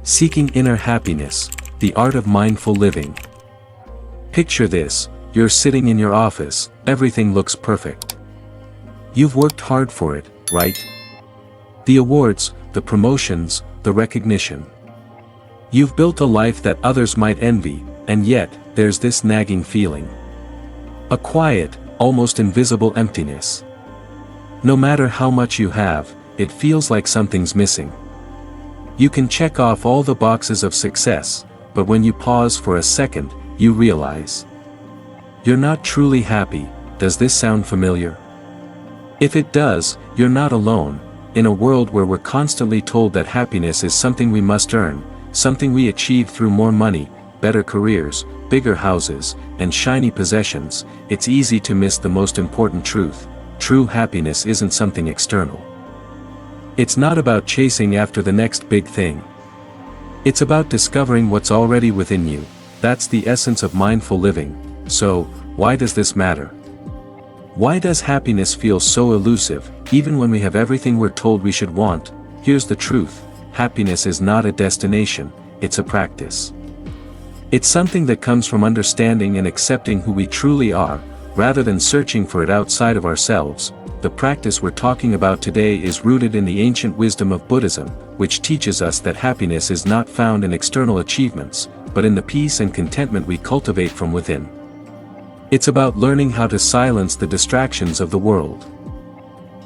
Seeking Inner Happiness, the Art of Mindful Living. Picture this, you're sitting in your office, everything looks perfect. You've worked hard for it, right? The awards, the promotions, the recognition. You've built a life that others might envy, and yet, there's this nagging feeling. A quiet, almost invisible emptiness. No matter how much you have, it feels like something's missing. You can check off all the boxes of success, but when you pause for a second, you realize you're not truly happy. Does this sound familiar? If it does, you're not alone. In a world where we're constantly told that happiness is something we must earn, something we achieve through more money, better careers, bigger houses, and shiny possessions, it's easy to miss the most important truth. True happiness isn't something external. It's not about chasing after the next big thing. It's about discovering what's already within you. That's the essence of mindful living. So, why does this matter? Why does happiness feel so elusive, even when we have everything we're told we should want? Here's the truth. Happiness is not a destination, it's a practice. It's something that comes from understanding and accepting who we truly are, rather than searching for it outside of ourselves. The practice we're talking about today is rooted in the ancient wisdom of Buddhism, which teaches us that happiness is not found in external achievements, but in the peace and contentment we cultivate from within. It's about learning how to silence the distractions of the world.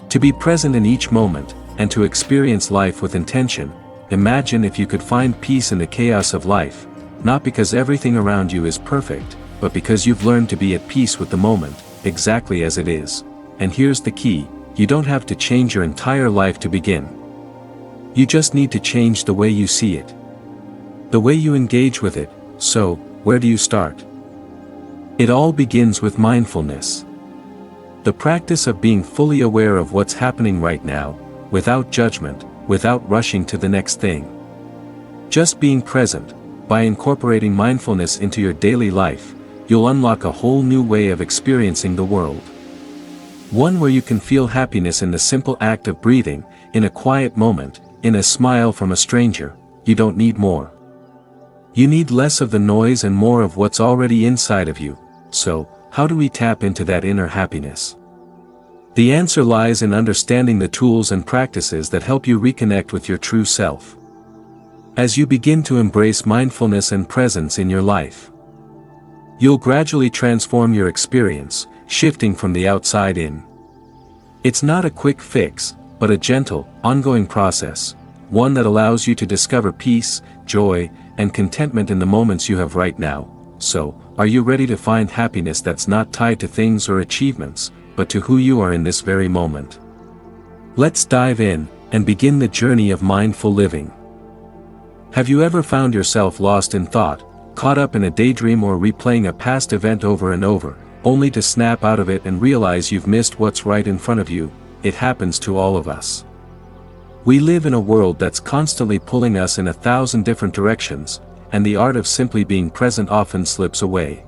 To be present in each moment, and to experience life with intention. Imagine if you could find peace in the chaos of life, not because everything around you is perfect, but because you've learned to be at peace with the moment, exactly as it is. And here's the key, you don't have to change your entire life to begin. You just need to change the way you see it. The way you engage with it. So, where do you start? It all begins with mindfulness. The practice of being fully aware of what's happening right now, without judgment, without rushing to the next thing. Just being present. By incorporating mindfulness into your daily life, you'll unlock a whole new way of experiencing the world. One where you can feel happiness in the simple act of breathing, in a quiet moment, in a smile from a stranger. You don't need more. You need less of the noise and more of what's already inside of you. So, how do we tap into that inner happiness? The answer lies in understanding the tools and practices that help you reconnect with your true self. As you begin to embrace mindfulness and presence in your life, you'll gradually transform your experience, shifting from the outside in. It's not a quick fix, but a gentle, ongoing process, one that allows you to discover peace, joy, and contentment in the moments you have right now. So, are you ready to find happiness that's not tied to things or achievements, but to who you are in this very moment? Let's dive in, and begin the journey of mindful living. Have you ever found yourself lost in thought, caught up in a daydream or replaying a past event over and over, only to snap out of it and realize you've missed what's right in front of you? It happens to all of us. We live in a world that's constantly pulling us in 1,000 different directions, and the art of simply being present often slips away.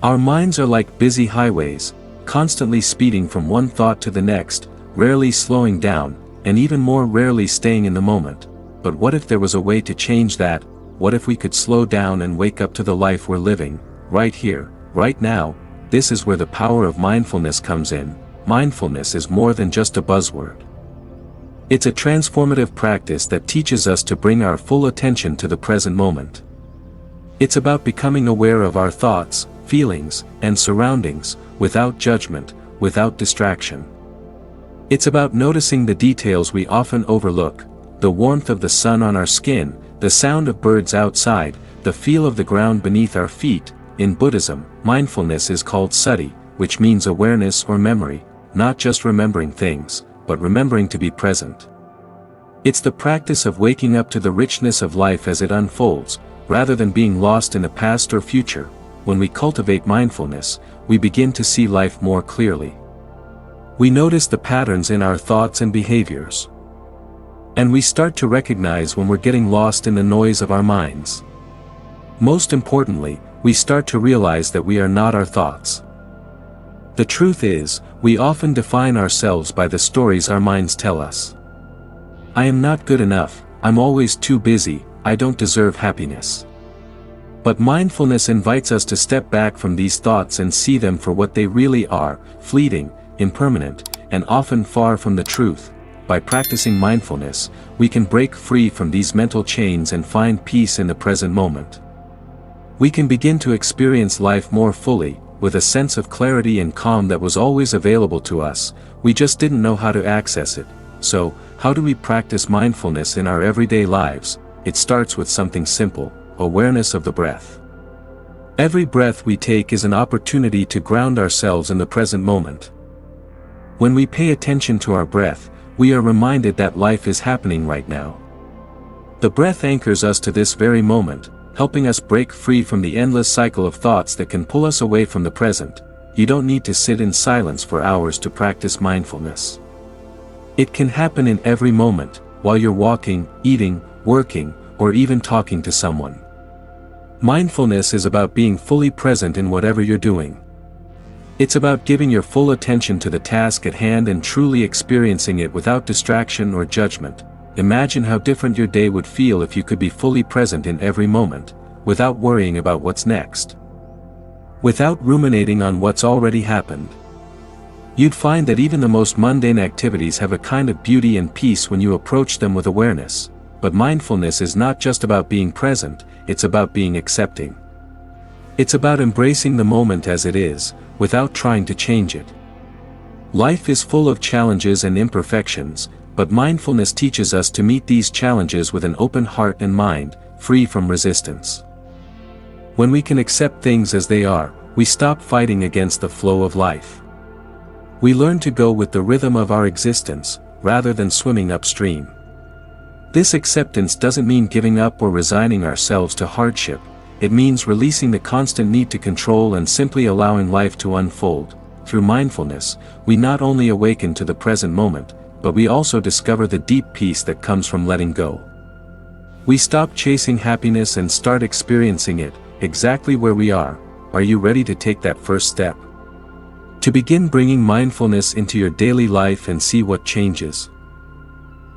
Our minds are like busy highways, constantly speeding from one thought to the next, rarely slowing down, and even more rarely staying in the moment. But what if there was a way to change that? What if we could slow down and wake up to the life we're living, right here, right now? This is where the power of mindfulness comes in. Mindfulness is more than just a buzzword. It's a transformative practice that teaches us to bring our full attention to the present moment. It's about becoming aware of our thoughts, feelings, and surroundings, without judgment, without distraction. It's about noticing the details we often overlook, the warmth of the sun on our skin, the sound of birds outside, the feel of the ground beneath our feet. In Buddhism, mindfulness is called sati, which means awareness or memory, not just remembering things, but remembering to be present. It's the practice of waking up to the richness of life as it unfolds, rather than being lost in the past or future. When we cultivate mindfulness, we begin to see life more clearly. We notice the patterns in our thoughts and behaviors. And we start to recognize when we're getting lost in the noise of our minds. Most importantly, we start to realize that we are not our thoughts. The truth is, we often define ourselves by the stories our minds tell us. I am not good enough, I'm always too busy, I don't deserve happiness. But mindfulness invites us to step back from these thoughts and see them for what they really are, fleeting, impermanent, and often far from the truth. By practicing mindfulness, we can break free from these mental chains and find peace in the present moment. We can begin to experience life more fully, with a sense of clarity and calm that was always available to us, we just didn't know how to access it. So, how do we practice mindfulness in our everyday lives? It starts with something simple: awareness of the breath. Every breath we take is an opportunity to ground ourselves in the present moment. When we pay attention to our breath, we are reminded that life is happening right now. The breath anchors us to this very moment, helping us break free from the endless cycle of thoughts that can pull us away from the present. You don't need to sit in silence for hours to practice mindfulness. It can happen in every moment, while you're walking, eating, working, or even talking to someone. Mindfulness is about being fully present in whatever you're doing. It's about giving your full attention to the task at hand and truly experiencing it without distraction or judgment. Imagine how different your day would feel if you could be fully present in every moment, without worrying about what's next. Without ruminating on what's already happened. You'd find that even the most mundane activities have a kind of beauty and peace when you approach them with awareness. But mindfulness is not just about being present, it's about being accepting. It's about embracing the moment as it is, without trying to change it. Life is full of challenges and imperfections, but mindfulness teaches us to meet these challenges with an open heart and mind, free from resistance. When we can accept things as they are, we stop fighting against the flow of life. We learn to go with the rhythm of our existence, rather than swimming upstream. This acceptance doesn't mean giving up or resigning ourselves to hardship. It means releasing the constant need to control and simply allowing life to unfold. Through mindfulness, we not only awaken to the present moment, but we also discover the deep peace that comes from letting go. We stop chasing happiness and start experiencing it, exactly where we are. Are you ready to take that first step? To begin bringing mindfulness into your daily life and see what changes.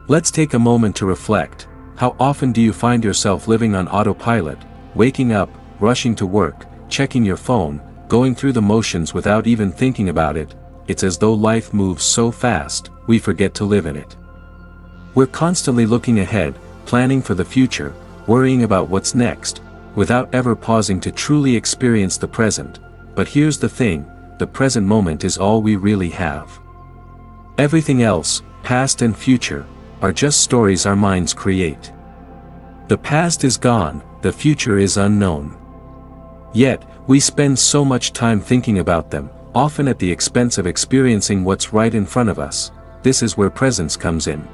Let's take a moment to reflect. How often do you find yourself living on autopilot? Waking up, rushing to work, checking your phone, going through the motions without even thinking about it. It's as though life moves so fast, we forget to live in it. We're constantly looking ahead, planning for the future, worrying about what's next, without ever pausing to truly experience the present. But here's the thing, the present moment is all we really have. Everything else, past and future, are just stories our minds create. The past is gone, the future is unknown. Yet, we spend so much time thinking about them, often at the expense of experiencing what's right in front of us. This is where presence comes in.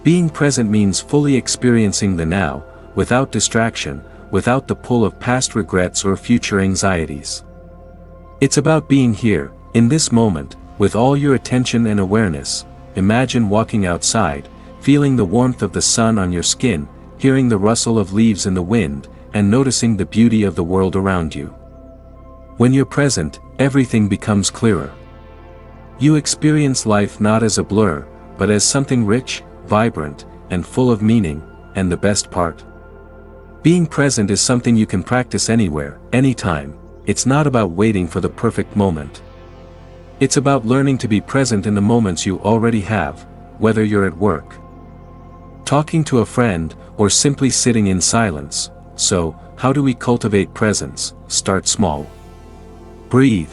Being present means fully experiencing the now, without distraction, without the pull of past regrets or future anxieties. It's about being here, in this moment, with all your attention and awareness. Imagine walking outside, feeling the warmth of the sun on your skin, hearing the rustle of leaves in the wind, and noticing the beauty of the world around you. When you're present, everything becomes clearer. You experience life not as a blur, but as something rich, vibrant, and full of meaning. And the best part? Being present is something you can practice anywhere, anytime. It's not about waiting for the perfect moment. It's about learning to be present in the moments you already have, whether you're at work, talking to a friend, or simply sitting in silence. So, how do we cultivate presence? Start small. Breathe.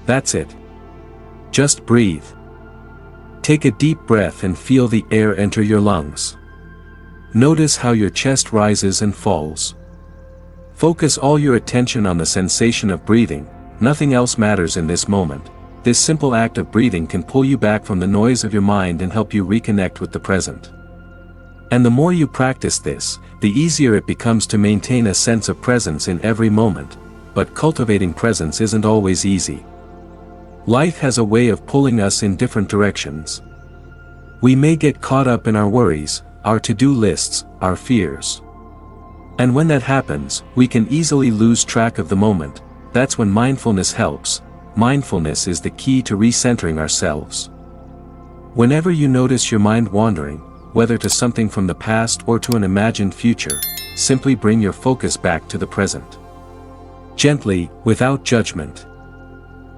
That's it. Just breathe. Take a deep breath and feel the air enter your lungs. Notice how your chest rises and falls. Focus all your attention on the sensation of breathing. Nothing else matters in this moment. This simple act of breathing can pull you back from the noise of your mind and help you reconnect with the present. And the more you practice this, the easier it becomes to maintain a sense of presence in every moment. But cultivating presence isn't always easy. Life has a way of pulling us in different directions. We may get caught up in our worries, our to-do lists, our fears. And when that happens, we can easily lose track of the moment. That's when mindfulness helps. Mindfulness is the key to recentering ourselves. Whenever you notice your mind wandering, whether to something from the past or to an imagined future, simply bring your focus back to the present. Gently, without judgment.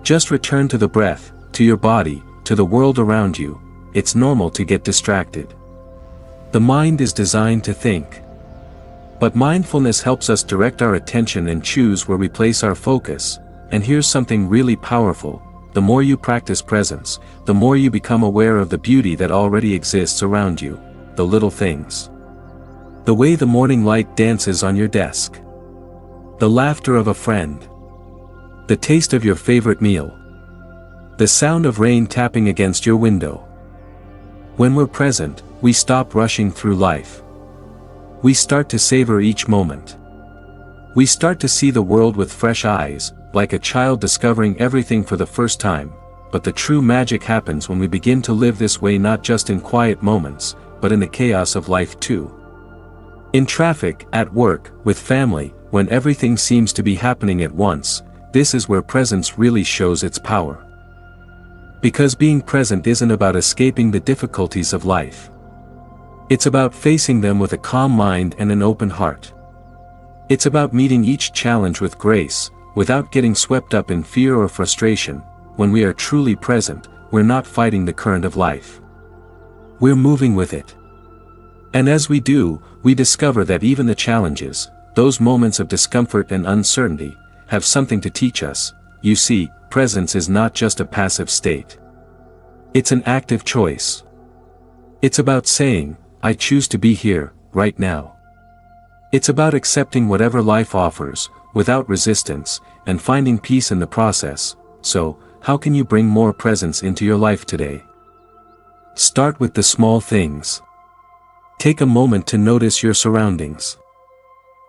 Just return to the breath, to your body, to the world around you. It's normal to get distracted. The mind is designed to think. But mindfulness helps us direct our attention and choose where we place our focus. And here's something really powerful: the more you practice presence, the more you become aware of the beauty that already exists around you, the little things. The way the morning light dances on your desk. The laughter of a friend. The taste of your favorite meal. The sound of rain tapping against your window. When we're present, we stop rushing through life. We start to savor each moment. We start to see the world with fresh eyes, like a child discovering everything for the first time. But the true magic happens when we begin to live this way, not just in quiet moments, but in the chaos of life too. In traffic, at work, with family, when everything seems to be happening at once, this is where presence really shows its power. Because being present isn't about escaping the difficulties of life. It's about facing them with a calm mind and an open heart. It's about meeting each challenge with grace, without getting swept up in fear or frustration. When we are truly present, we're not fighting the current of life. We're moving with it. And as we do, we discover that even the challenges, those moments of discomfort and uncertainty, have something to teach us. You see, presence is not just a passive state. It's an active choice. It's about saying, I choose to be here, right now. It's about accepting whatever life offers, without resistance, and finding peace in the process. So, how can you bring more presence into your life today? Start with the small things. Take a moment to notice your surroundings.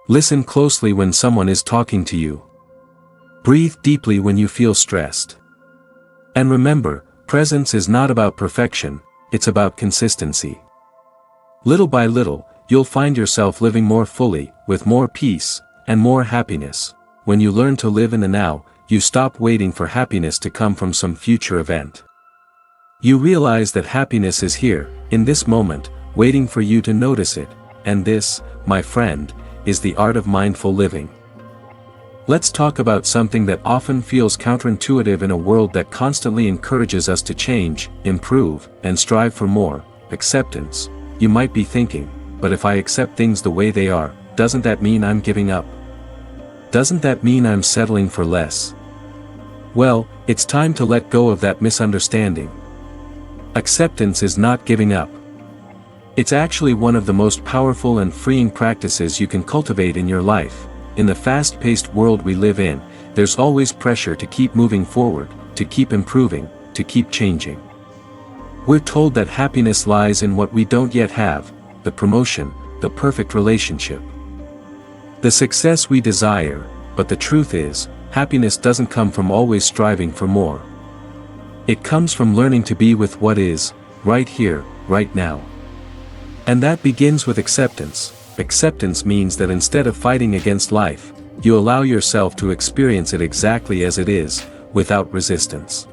Listen closely when someone is talking to you. Breathe deeply when you feel stressed. And remember, presence is not about perfection, it's about consistency. Little by little, you'll find yourself living more fully, with more peace, and more happiness. When you learn to live in the now, you stop waiting for happiness to come from some future event. You realize that happiness is here, in this moment, waiting for you to notice it. And this, my friend, is the art of mindful living. Let's talk about something that often feels counterintuitive in a world that constantly encourages us to change, improve, and strive for more: acceptance. You might be thinking, but if I accept things the way they are, doesn't that mean I'm giving up? Doesn't that mean I'm settling for less? Well, it's time to let go of that misunderstanding. Acceptance is not giving up. It's actually one of the most powerful and freeing practices you can cultivate in your life. In the fast-paced world we live in, there's always pressure to keep moving forward, to keep improving, to keep changing. We're told that happiness lies in what we don't yet have: the promotion, the perfect relationship, the success we desire. But the truth is, happiness doesn't come from always striving for more. It comes from learning to be with what is, right here, right now. And that begins with acceptance. Acceptance means that instead of fighting against life, you allow yourself to experience it exactly as it is, without resistance.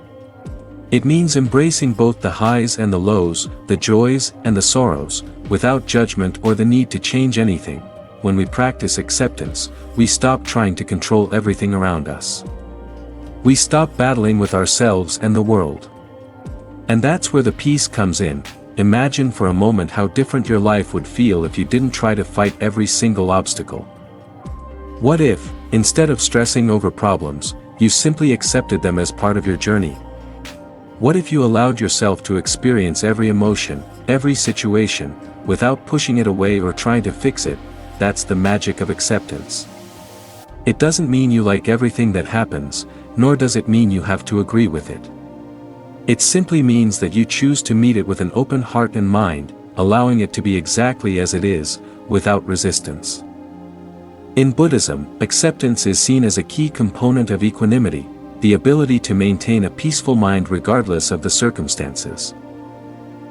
It means embracing both the highs and the lows, the joys and the sorrows, without judgment or the need to change anything. When we practice acceptance, we stop trying to control everything around us. We stop battling with ourselves and the world. And that's where the peace comes in. Imagine for a moment how different your life would feel if you didn't try to fight every single obstacle. What if, instead of stressing over problems, you simply accepted them as part of your journey? What if you allowed yourself to experience every emotion, every situation, without pushing it away or trying to fix it? That's the magic of acceptance. It doesn't mean you like everything that happens, nor does it mean you have to agree with it. It simply means that you choose to meet it with an open heart and mind, allowing it to be exactly as it is, without resistance. In Buddhism, acceptance is seen as a key component of equanimity, the ability to maintain a peaceful mind regardless of the circumstances.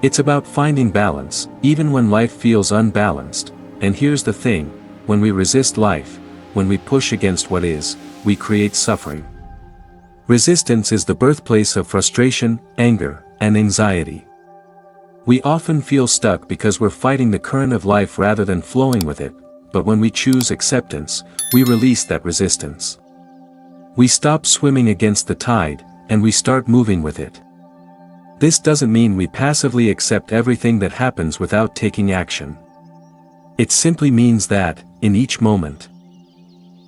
It's about finding balance, even when life feels unbalanced. And here's the thing: when we resist life, when we push against what is, we create suffering. Resistance is the birthplace of frustration, anger, and anxiety. We often feel stuck because we're fighting the current of life rather than flowing with it, but when we choose acceptance, we release that resistance. We stop swimming against the tide, and we start moving with it. This doesn't mean we passively accept everything that happens without taking action. It simply means that, in each moment,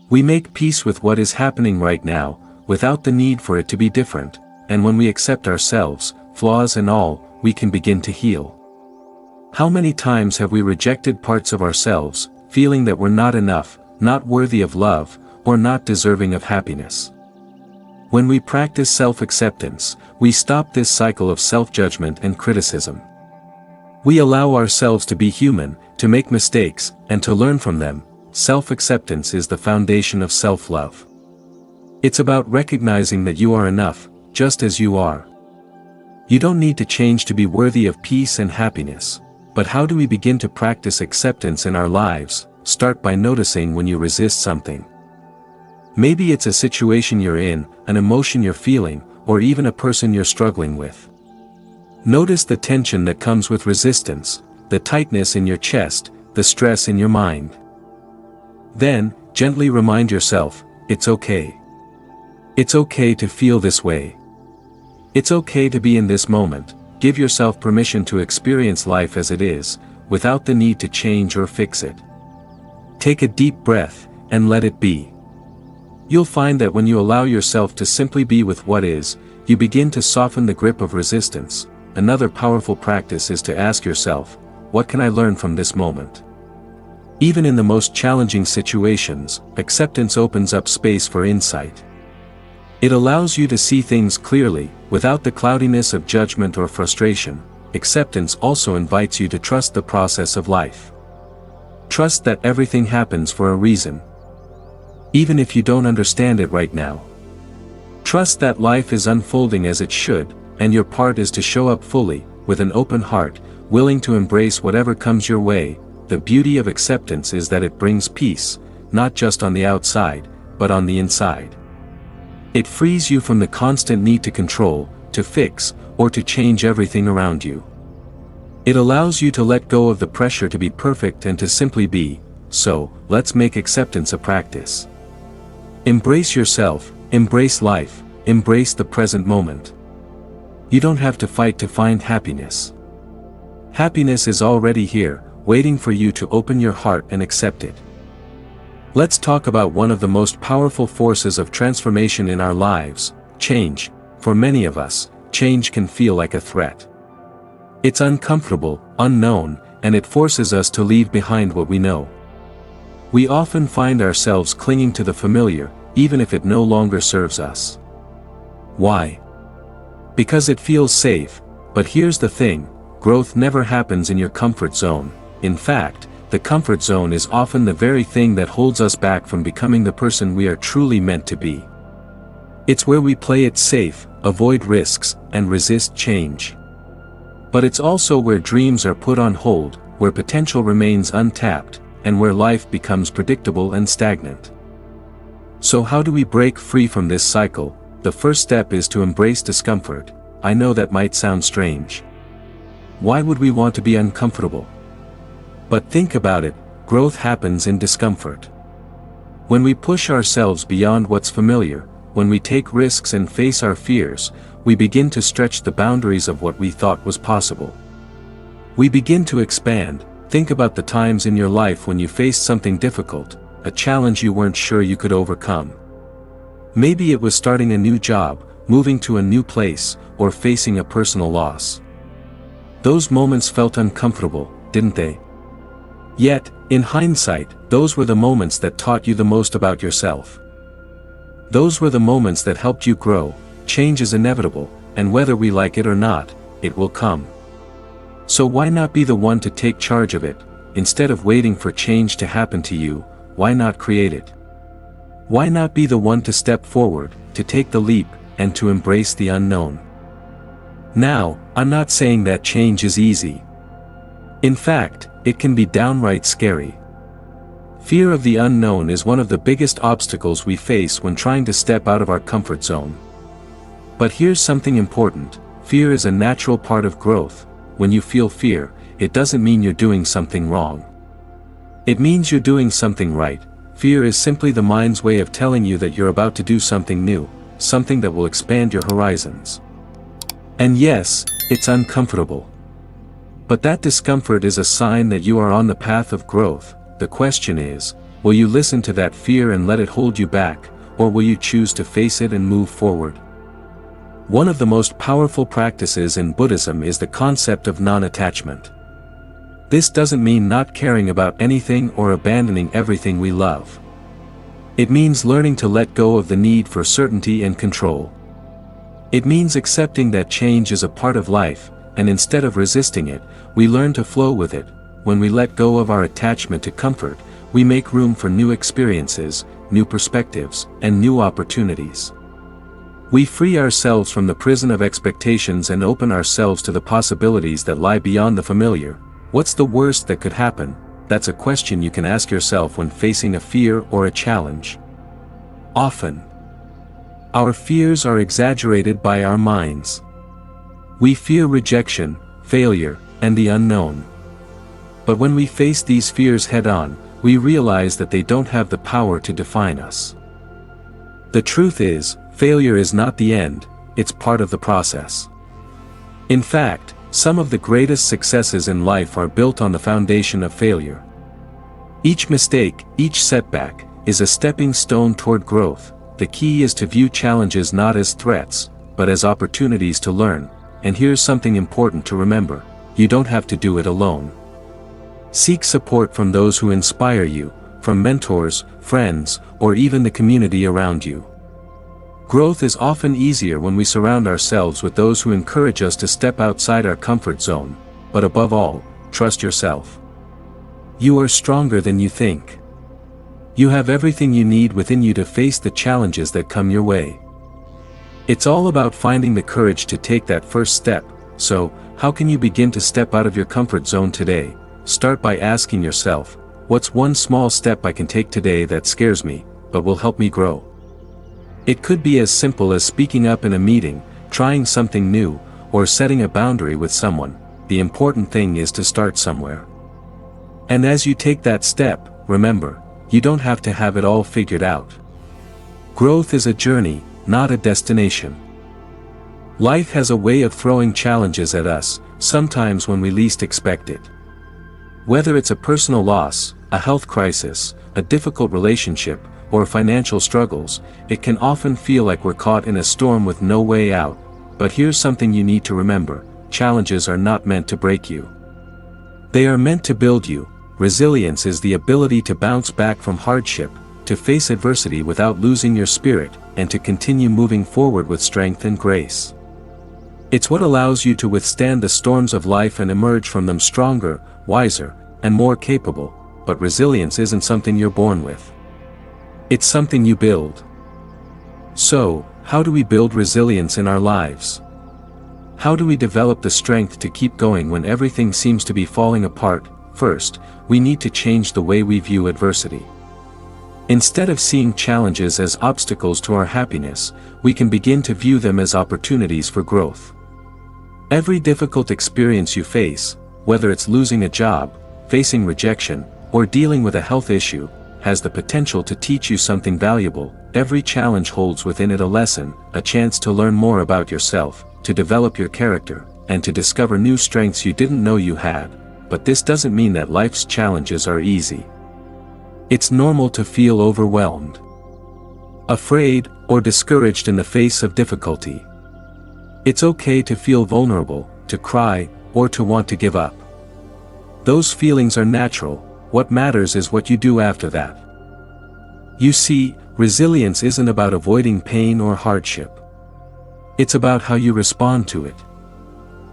we make peace with what is happening right now, without the need for it to be different, and when we accept ourselves, flaws and all, we can begin to heal. How many times have we rejected parts of ourselves, feeling that we're not enough, not worthy of love, or not deserving of happiness? When we practice self-acceptance, we stop this cycle of self-judgment and criticism. We allow ourselves to be human, to make mistakes, and to learn from them. Self-acceptance is the foundation of self-love. It's about recognizing that you are enough, just as you are. You don't need to change to be worthy of peace and happiness. But how do we begin to practice acceptance in our lives? Start by noticing when you resist something. Maybe it's a situation you're in, an emotion you're feeling, or even a person you're struggling with. Notice the tension that comes with resistance, the tightness in your chest, the stress in your mind. Then, gently remind yourself, it's okay. It's okay to feel this way. It's okay to be in this moment. Give yourself permission to experience life as it is, without the need to change or fix it. Take a deep breath, and let it be. You'll find that when you allow yourself to simply be with what is, you begin to soften the grip of resistance. Another powerful practice is to ask yourself, what can I learn from this moment? Even in the most challenging situations, acceptance opens up space for insight. It allows you to see things clearly, without the cloudiness of judgment or frustration. Acceptance also invites you to trust the process of life. Trust that everything happens for a reason, even if you don't understand it right now. Trust that life is unfolding as it should, and your part is to show up fully, with an open heart, willing to embrace whatever comes your way. The beauty of acceptance is that it brings peace, not just on the outside, but on the inside. It frees you from the constant need to control, to fix, or to change everything around you. It allows you to let go of the pressure to be perfect and to simply be. So, let's make acceptance a practice. Embrace yourself, embrace life, embrace the present moment. You don't have to fight to find happiness. Happiness is already here, waiting for you to open your heart and accept it. Let's talk about one of the most powerful forces of transformation in our lives, change. For many of us, change can feel like a threat. It's uncomfortable, unknown, and it forces us to leave behind what we know. We often find ourselves clinging to the familiar, even if it no longer serves us. Why? Because it feels safe. But here's the thing, growth never happens in your comfort zone. In fact, the comfort zone is often the very thing that holds us back from becoming the person we are truly meant to be. It's where we play it safe, avoid risks, and resist change. But it's also where dreams are put on hold, where potential remains untapped, and where life becomes predictable and stagnant. So how do we break free from this cycle? The first step is to embrace discomfort. I know that might sound strange. Why would we want to be uncomfortable? But think about it, growth happens in discomfort. When we push ourselves beyond what's familiar, when we take risks and face our fears, we begin to stretch the boundaries of what we thought was possible. We begin to expand. Think about the times in your life when you faced something difficult, a challenge you weren't sure you could overcome. Maybe it was starting a new job, moving to a new place, or facing a personal loss. Those moments felt uncomfortable, didn't they? Yet, in hindsight, those were the moments that taught you the most about yourself. Those were the moments that helped you grow. Change is inevitable, and whether we like it or not, it will come. So why not be the one to take charge of it? Instead of waiting for change to happen to you, why not create it? Why not be the one to step forward, to take the leap, and to embrace the unknown? Now, I'm not saying that change is easy. In fact, it can be downright scary. Fear of the unknown is one of the biggest obstacles we face when trying to step out of our comfort zone. But here's something important, fear is a natural part of growth. when you feel fear, it doesn't mean you're doing something wrong. It means you're doing something right. Fear is simply the mind's way of telling you that you're about to do something new, something that will expand your horizons. And yes, it's uncomfortable. But that discomfort is a sign that you are on the path of growth. The question is, will you listen to that fear and let it hold you back, or will you choose to face it and move forward? One of the most powerful practices in Buddhism is the concept of non-attachment. This doesn't mean not caring about anything or abandoning everything we love. It means learning to let go of the need for certainty and control. It means accepting that change is a part of life, and instead of resisting it, we learn to flow with it. When we let go of our attachment to comfort, we make room for new experiences, new perspectives, and new opportunities. We free ourselves from the prison of expectations and open ourselves to the possibilities that lie beyond the familiar. What's the worst that could happen? That's a question you can ask yourself when facing a fear or a challenge. Often, our fears are exaggerated by our minds. We fear rejection, failure, and the unknown. But when we face these fears head-on, we realize that they don't have the power to define us. The truth is, failure is not the end, it's part of the process. In fact, some of the greatest successes in life are built on the foundation of failure. Each mistake, each setback, is a stepping stone toward growth. The key is to view challenges not as threats, but as opportunities to learn. And here's something important to remember: you don't have to do it alone. Seek support from those who inspire you, from mentors, friends, or even the community around you. Growth is often easier when we surround ourselves with those who encourage us to step outside our comfort zone, but above all, trust yourself. You are stronger than you think. You have everything you need within you to face the challenges that come your way. It's all about finding the courage to take that first step. So, how can you begin to step out of your comfort zone today? Start by asking yourself, what's one small step I can take today that scares me, but will help me grow? It could be as simple as speaking up in a meeting, trying something new, or setting a boundary with someone. The important thing is to start somewhere. And as you take that step, remember, you don't have to have it all figured out. Growth is a journey, not a destination. Life has a way of throwing challenges at us, sometimes when we least expect it. Whether it's a personal loss, a health crisis, a difficult relationship, or financial struggles, it can often feel like we're caught in a storm with no way out. But here's something you need to remember: challenges are not meant to break you. They are meant to build you. Resilience is the ability to bounce back from hardship, to face adversity without losing your spirit, and to continue moving forward with strength and grace. It's what allows you to withstand the storms of life and emerge from them stronger, wiser, and more capable. But resilience isn't something you're born with. It's something you build. So, how do we build resilience in our lives? How do we develop the strength to keep going when everything seems to be falling apart? First, we need to change the way we view adversity. Instead of seeing challenges as obstacles to our happiness, we can begin to view them as opportunities for growth. Every difficult experience you face, whether it's losing a job, facing rejection, or dealing with a health issue, has the potential to teach you something valuable. Every challenge holds within it a lesson, a chance to learn more about yourself, to develop your character, and to discover new strengths you didn't know you had. But this doesn't mean that life's challenges are easy. It's normal to feel overwhelmed, afraid, or discouraged in the face of difficulty. It's okay to feel vulnerable, to cry, or to want to give up. Those feelings are natural. What matters is what you do after that. You see, resilience isn't about avoiding pain or hardship. It's about how you respond to it.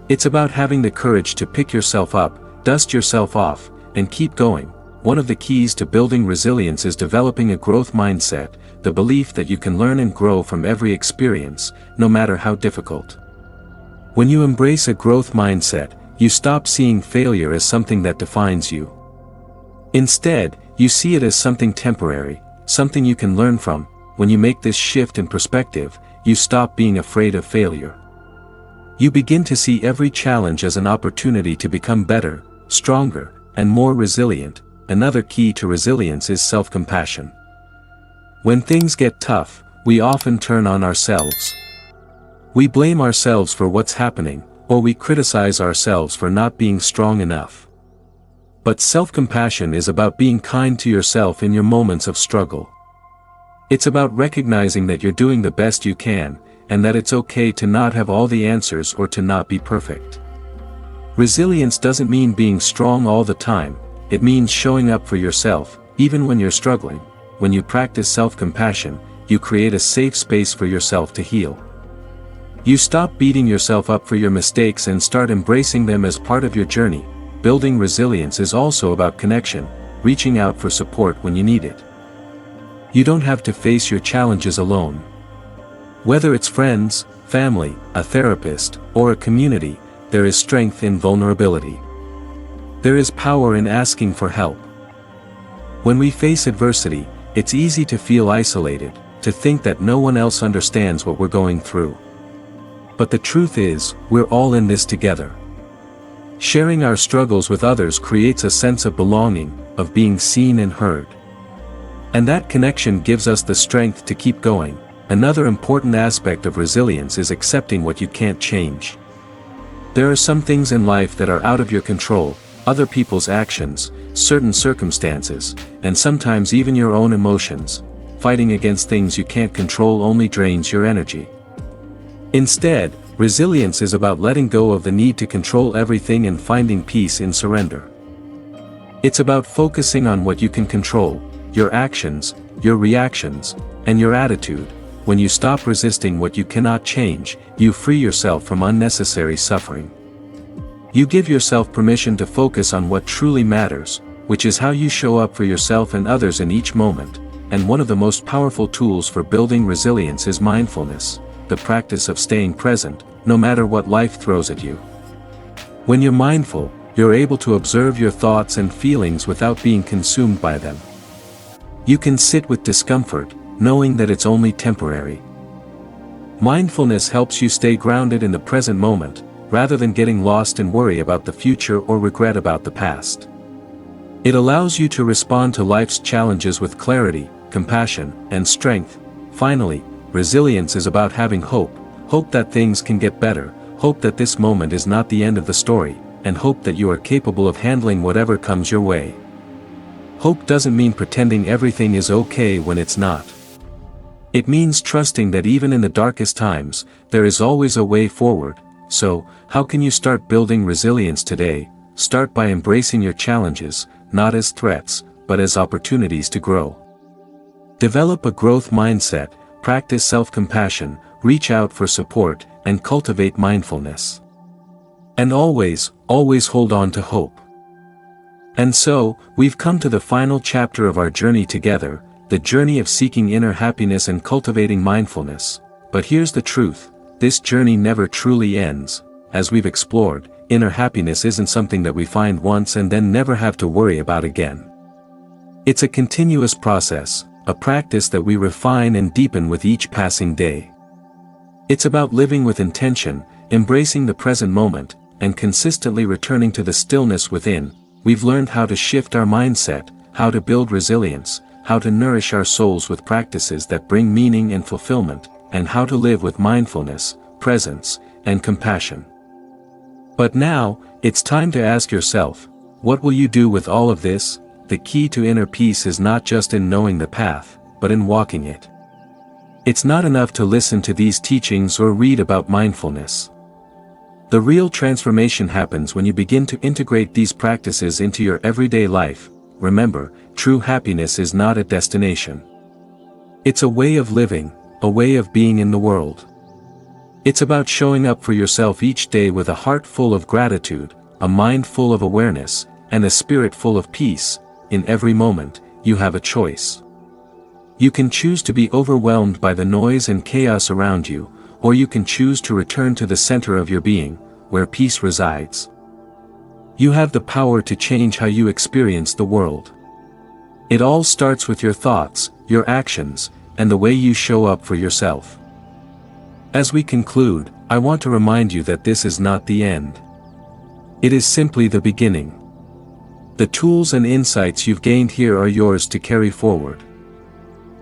It's about having the courage to pick yourself up, dust yourself off, and keep going. One of the keys to building resilience is developing a growth mindset, the belief that you can learn and grow from every experience, no matter how difficult. When you embrace a growth mindset, you stop seeing failure as something that defines you. Instead, you see it as something temporary, something you can learn from. When you make this shift in perspective, you stop being afraid of failure. You begin to see every challenge as an opportunity to become better, stronger, and more resilient. Another key to resilience is self-compassion. When things get tough, we often turn on ourselves. We blame ourselves for what's happening, or we criticize ourselves for not being strong enough. But self-compassion is about being kind to yourself in your moments of struggle. It's about recognizing that you're doing the best you can, and that it's okay to not have all the answers or to not be perfect. Resilience doesn't mean being strong all the time, it means showing up for yourself, even when you're struggling. When you practice self-compassion, you create a safe space for yourself to heal. You stop beating yourself up for your mistakes and start embracing them as part of your journey. Building resilience is also about connection, reaching out for support when you need it. You don't have to face your challenges alone. Whether it's friends, family, a therapist, or a community, there is strength in vulnerability. There is power in asking for help. When we face adversity, it's easy to feel isolated, to think that no one else understands what we're going through. But the truth is, we're all in this together. Sharing our struggles with others creates a sense of belonging, of being seen and heard. And that connection gives us the strength to keep going. Another important aspect of resilience is accepting what you can't change. There are some things in life that are out of your control, other people's actions, certain circumstances, and sometimes even your own emotions. Fighting against things you can't control only drains your energy. Instead, resilience is about letting go of the need to control everything and finding peace in surrender. It's about focusing on what you can control, your actions, your reactions, and your attitude. When you stop resisting what you cannot change, you free yourself from unnecessary suffering. You give yourself permission to focus on what truly matters, which is how you show up for yourself and others in each moment. And one of the most powerful tools for building resilience is mindfulness, the practice of staying present, no matter what life throws at you. When you're mindful, you're able to observe your thoughts and feelings without being consumed by them. You can sit with discomfort, knowing that it's only temporary. Mindfulness helps you stay grounded in the present moment, rather than getting lost in worry about the future or regret about the past. It allows you to respond to life's challenges with clarity, compassion, and strength. Finally, resilience is about having hope that things can get better, hope that this moment is not the end of the story, and hope that you are capable of handling whatever comes your way. Hope doesn't mean pretending everything is okay when it's not. It means trusting that even in the darkest times, there is always a way forward. So, how can you start building resilience today? Start by embracing your challenges, not as threats, but as opportunities to grow. Develop a growth mindset, practice self-compassion, reach out for support, and cultivate mindfulness. And always hold on to hope. And so, we've come to the final chapter of our journey together, the journey of seeking inner happiness and cultivating mindfulness. But here's the truth. This journey never truly ends. As we've explored, inner happiness isn't something that we find once and then never have to worry about again. It's a continuous process, a practice that we refine and deepen with each passing day. It's about living with intention, embracing the present moment, and consistently returning to the stillness within. We've learned how to shift our mindset, how to build resilience, how to nourish our souls with practices that bring meaning and fulfillment, and how to live with mindfulness, presence, and compassion. But now, it's time to ask yourself, what will you do with all of this? The key to inner peace is not just in knowing the path, but in walking it. It's not enough to listen to these teachings or read about mindfulness. The real transformation happens when you begin to integrate these practices into your everyday life. Remember, true happiness is not a destination. It's a way of living, a way of being in the world. It's about showing up for yourself each day with a heart full of gratitude, a mind full of awareness, and a spirit full of peace. In every moment, you have a choice. You can choose to be overwhelmed by the noise and chaos around you, or you can choose to return to the center of your being, where peace resides. You have the power to change how you experience the world. It all starts with your thoughts, your actions, and the way you show up for yourself. As we conclude, I want to remind you that this is not the end. It is simply the beginning. The tools and insights you've gained here are yours to carry forward.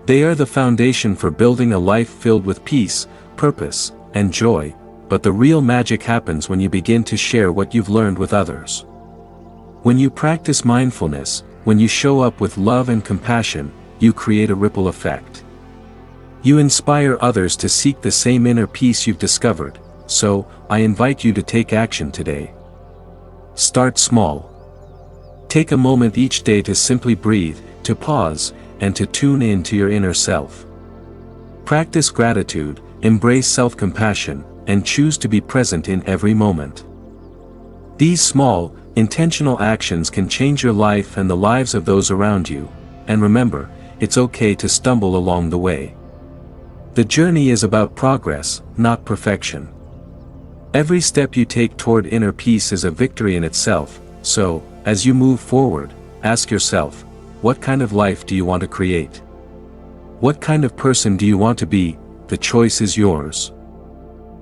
They are the foundation for building a life filled with peace, purpose, and joy, but the real magic happens when you begin to share what you've learned with others. When you practice mindfulness, when you show up with love and compassion, you create a ripple effect. You inspire others to seek the same inner peace you've discovered, so I invite you to take action today. Start small. Take a moment each day to simply breathe, to pause, and to tune in to your inner self. Practice gratitude, embrace self-compassion, and choose to be present in every moment. These small, intentional actions can change your life and the lives of those around you, and remember, it's okay to stumble along the way. The journey is about progress, not perfection. Every step you take toward inner peace is a victory in itself, so, as you move forward, ask yourself, what kind of life do you want to create? What kind of person do you want to be? The choice is yours.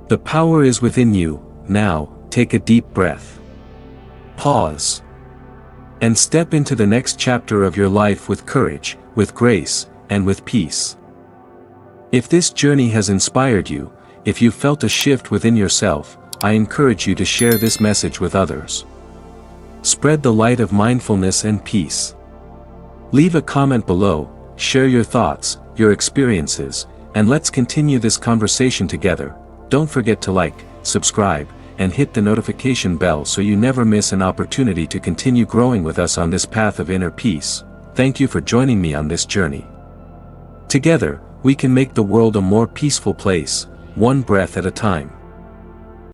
The power is within you. Now, take a deep breath. Pause. And step into the next chapter of your life with courage, with grace, and with peace. If this journey has inspired you, if you felt a shift within yourself, I encourage you to share this message with others. Spread the light of mindfulness and peace. Leave a comment below, share your thoughts, your experiences, and let's continue this conversation together. Don't forget to like, subscribe, and hit the notification bell so you never miss an opportunity to continue growing with us on this path of inner peace. Thank you for joining me on this journey. Together, we can make the world a more peaceful place, one breath at a time.